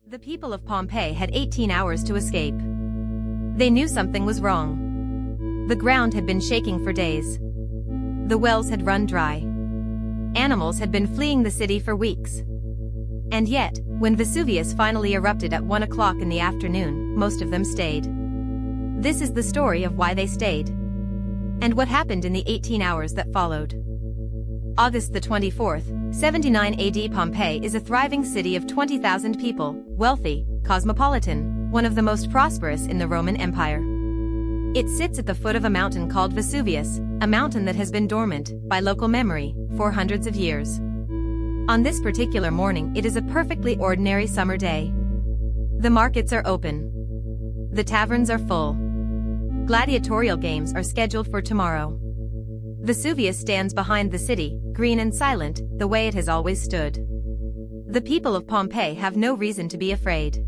The people of Pompeii had 18 hours to escape. They knew something was wrong. The ground had been shaking for days. The wells had run dry. Animals had been fleeing the city for weeks. And yet, when Vesuvius finally erupted at 1 o'clock in the afternoon, most of them stayed. This is the story of why they stayed. And what happened in the 18 hours that followed. August the 24th, 79 AD. Pompeii is a thriving city of 20,000 people, wealthy, cosmopolitan, one of the most prosperous in the Roman Empire. It sits at the foot of a mountain called Vesuvius, a mountain that has been dormant, by local memory, for hundreds of years. On this particular morning, it is a perfectly ordinary summer day. The markets are open. The taverns are full. Gladiatorial games are scheduled for tomorrow. Vesuvius stands behind the city, green and silent, the way it has always stood. The people of Pompeii have no reason to be afraid.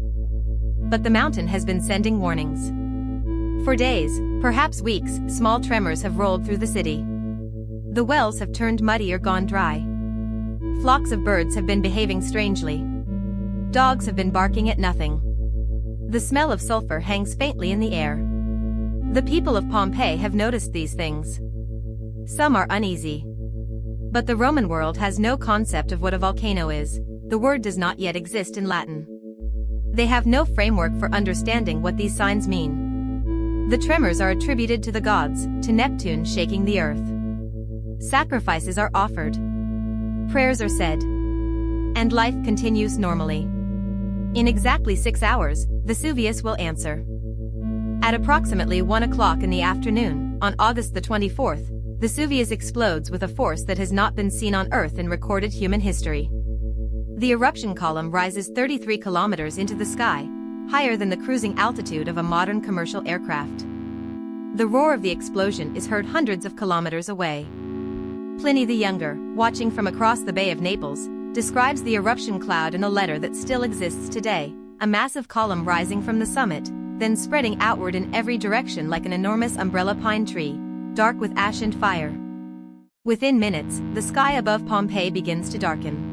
But the mountain has been sending warnings. For days, perhaps weeks, small tremors have rolled through the city. The wells have turned muddy or gone dry. Flocks of birds have been behaving strangely. Dogs have been barking at nothing. The smell of sulfur hangs faintly in the air. The people of Pompeii have noticed these things. Some are uneasy. But the Roman world has no concept of what a volcano is. The word does not yet exist in Latin. They have no framework for understanding what these signs mean. The tremors are attributed to the gods, to Neptune shaking the earth. Sacrifices are offered. Prayers are said. And life continues normally. In exactly 6 hours, Vesuvius will answer. At approximately 1 o'clock in the afternoon, on August the 24th, Vesuvius explodes with a force that has not been seen on Earth in recorded human history. The eruption column rises 33 kilometers into the sky, higher than the cruising altitude of a modern commercial aircraft. The roar of the explosion is heard hundreds of kilometers away. Pliny the Younger, watching from across the Bay of Naples, describes the eruption cloud in a letter that still exists today, a massive column rising from the summit, then spreading outward in every direction like an enormous umbrella pine tree, dark with ash and fire. Within minutes, the sky above Pompeii begins to darken.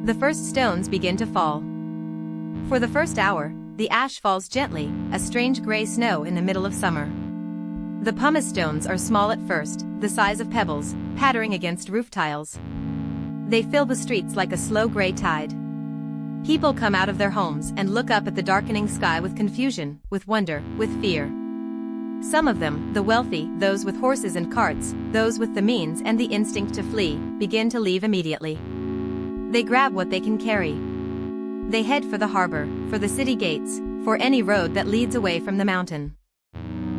The first stones begin to fall. For the first hour, the ash falls gently, a strange gray snow in the middle of summer. The pumice stones are small at first, the size of pebbles, pattering against roof tiles. They fill the streets like a slow gray tide. People come out of their homes and look up at the darkening sky with confusion, with wonder, with fear. Some of them, the wealthy, those with horses and carts, those with the means and the instinct to flee, begin to leave immediately. They grab what they can carry. They head for the harbor, for the city gates, for any road that leads away from the mountain.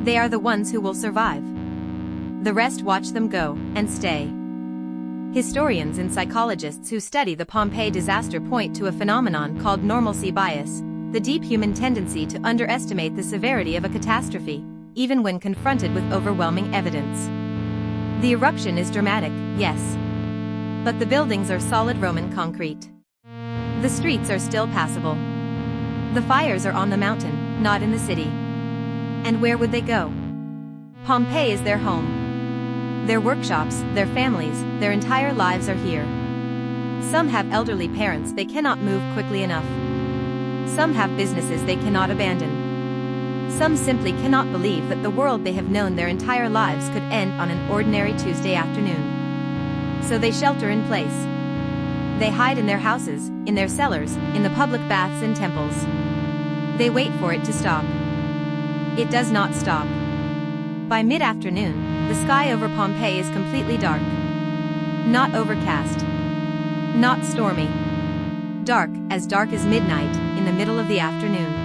They are the ones who will survive. The rest watch them go, and stay. Historians and psychologists who study the Pompeii disaster point to a phenomenon called normalcy bias, the deep human tendency to underestimate the severity of a catastrophe, even when confronted with overwhelming evidence. The eruption is dramatic, yes. But the buildings are solid Roman concrete. The streets are still passable. The fires are on the mountain, not in the city. And where would they go? Pompeii is their home. Their workshops, their families, their entire lives are here. Some have elderly parents they cannot move quickly enough. Some have businesses they cannot abandon. Some simply cannot believe that the world they have known their entire lives could end on an ordinary Tuesday afternoon. So they shelter in place. They hide in their houses, in their cellars, in the public baths and temples. They wait for it to stop. It does not stop. By mid-afternoon, the sky over Pompeii is completely dark. Not overcast. Not stormy. Dark as midnight, in the middle of the afternoon.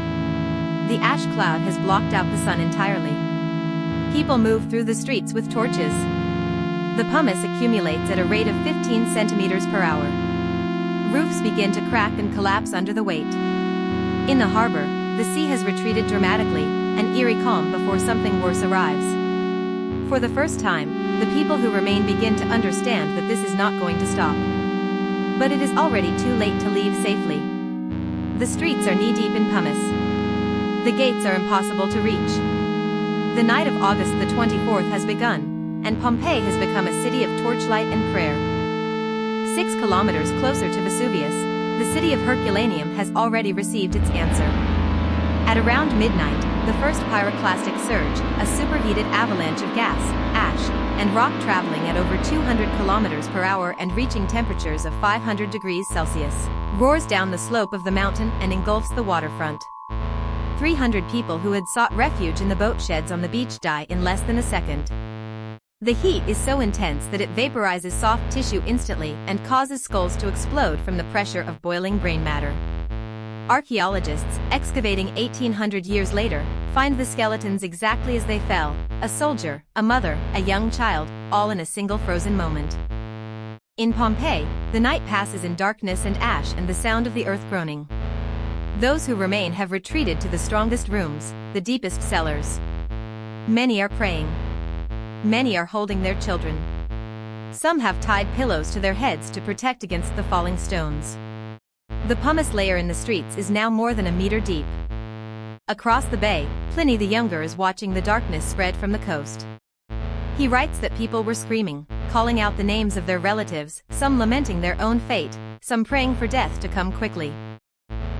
The ash cloud has blocked out the sun entirely. People move through the streets with torches. The pumice accumulates at a rate of 15 centimeters per hour. Roofs begin to crack and collapse under the weight. In the harbor, the sea has retreated dramatically, an eerie calm before something worse arrives. For the first time, the people who remain begin to understand that this is not going to stop. But it is already too late to leave safely. The streets are knee-deep in pumice. The gates are impossible to reach. The night of August the 24th has begun, and Pompeii has become a city of torchlight and prayer. 6 kilometers closer to Vesuvius, the city of Herculaneum has already received its answer. At around midnight, the first pyroclastic surge, a superheated avalanche of gas, ash, and rock traveling at over 200 kilometers per hour and reaching temperatures of 500 degrees Celsius, roars down the slope of the mountain and engulfs the waterfront. 300 people who had sought refuge in the boat sheds on the beach die in less than a second. The heat is so intense that it vaporizes soft tissue instantly and causes skulls to explode from the pressure of boiling brain matter. Archaeologists, excavating 1800 years later, find the skeletons exactly as they fell: a soldier, a mother, a young child, all in a single frozen moment. In Pompeii, the night passes in darkness and ash and the sound of the earth groaning. Those who remain have retreated to the strongest rooms, the deepest cellars. Many are praying. Many are holding their children. Some have tied pillows to their heads to protect against the falling stones. The pumice layer in the streets is now more than a meter deep. Across the bay, Pliny the Younger is watching the darkness spread from the coast. He writes that people were screaming, calling out the names of their relatives, some lamenting their own fate, some praying for death to come quickly.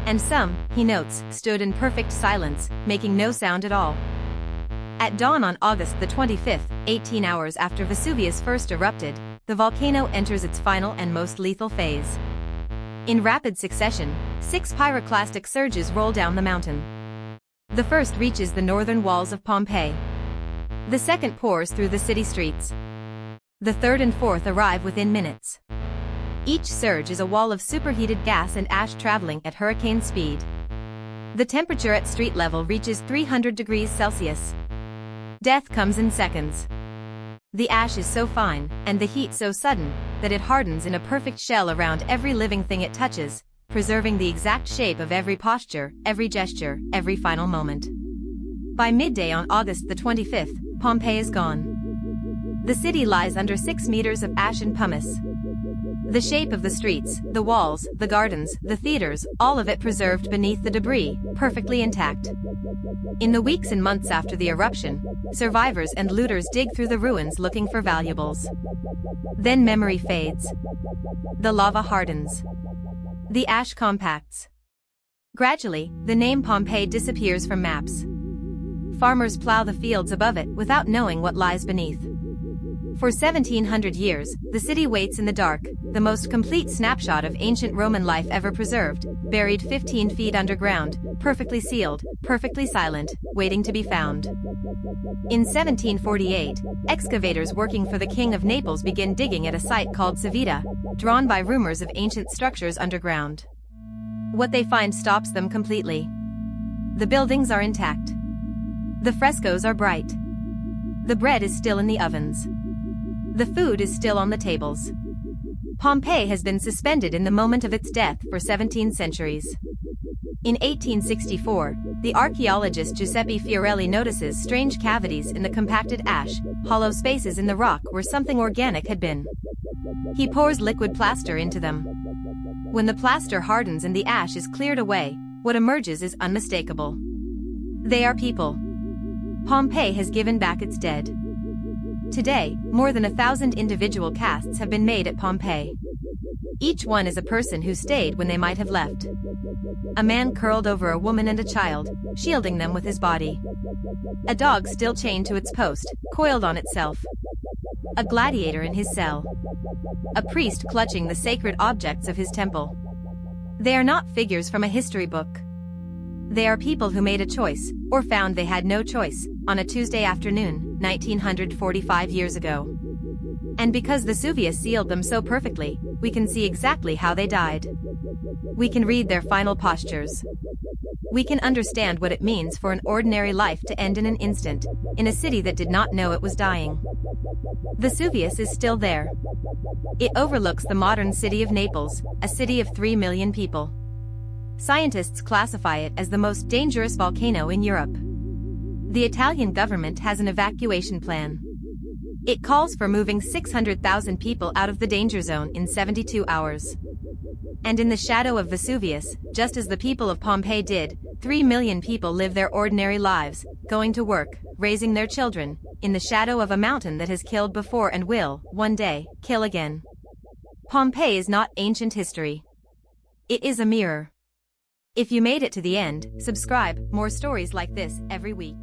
And some, he notes, stood in perfect silence, making no sound at all. At dawn on August the 25th, 18 hours after Vesuvius first erupted, the volcano enters its final and most lethal phase. In rapid succession, 6 pyroclastic surges roll down the mountain. The first reaches the northern walls of Pompeii. The second pours through the city streets. The third and fourth arrive within minutes. Each surge is a wall of superheated gas and ash traveling at hurricane speed. The temperature at street level reaches 300 degrees Celsius. Death comes in seconds. The ash is so fine, and the heat so sudden, that it hardens in a perfect shell around every living thing it touches, preserving the exact shape of every posture, every gesture, every final moment. By midday on August the 25th, Pompeii is gone. The city lies under 6 meters of ash and pumice. The shape of the streets, the walls, the gardens, the theaters, all of it preserved beneath the debris, perfectly intact. In the weeks and months after the eruption, survivors and looters dig through the ruins looking for valuables. Then memory fades. The lava hardens. The ash compacts. Gradually, the name Pompeii disappears from maps. Farmers plow the fields above it without knowing what lies beneath. For 1700 years, the city waits in the dark, the most complete snapshot of ancient Roman life ever preserved, buried 15 feet underground, perfectly sealed, perfectly silent, waiting to be found. In 1748, excavators working for the King of Naples begin digging at a site called Civita, drawn by rumors of ancient structures underground. What they find stops them completely. The buildings are intact. The frescoes are bright. The bread is still in the ovens. The food is still on the tables. Pompeii has been suspended in the moment of its death for 17 centuries. In 1864, the archaeologist Giuseppe Fiorelli notices strange cavities in the compacted ash, hollow spaces in the rock where something organic had been. He pours liquid plaster into them. When the plaster hardens and the ash is cleared away, what emerges is unmistakable. They are people. Pompeii has given back its dead. Today, more than 1,000 individual casts have been made at Pompeii. Each one is a person who stayed when they might have left. A man curled over a woman and a child, shielding them with his body. A dog still chained to its post, coiled on itself. A gladiator in his cell. A priest clutching the sacred objects of his temple. They are not figures from a history book. They are people who made a choice, or found they had no choice, on a Tuesday afternoon, 1945 years ago. And because Vesuvius sealed them so perfectly, we can see exactly how they died. We can read their final postures. We can understand what it means for an ordinary life to end in an instant, in a city that did not know it was dying. Vesuvius is still there. It overlooks the modern city of Naples, a city of 3 million people. Scientists classify it as the most dangerous volcano in Europe. The Italian government has an evacuation plan. It calls for moving 600,000 people out of the danger zone in 72 hours. And in the shadow of Vesuvius, just as the people of Pompeii did, 3 million people live their ordinary lives, going to work, raising their children, in the shadow of a mountain that has killed before and will, one day, kill again. Pompeii is not ancient history. It is a mirror. If you made it to the end, subscribe, more stories like this every week.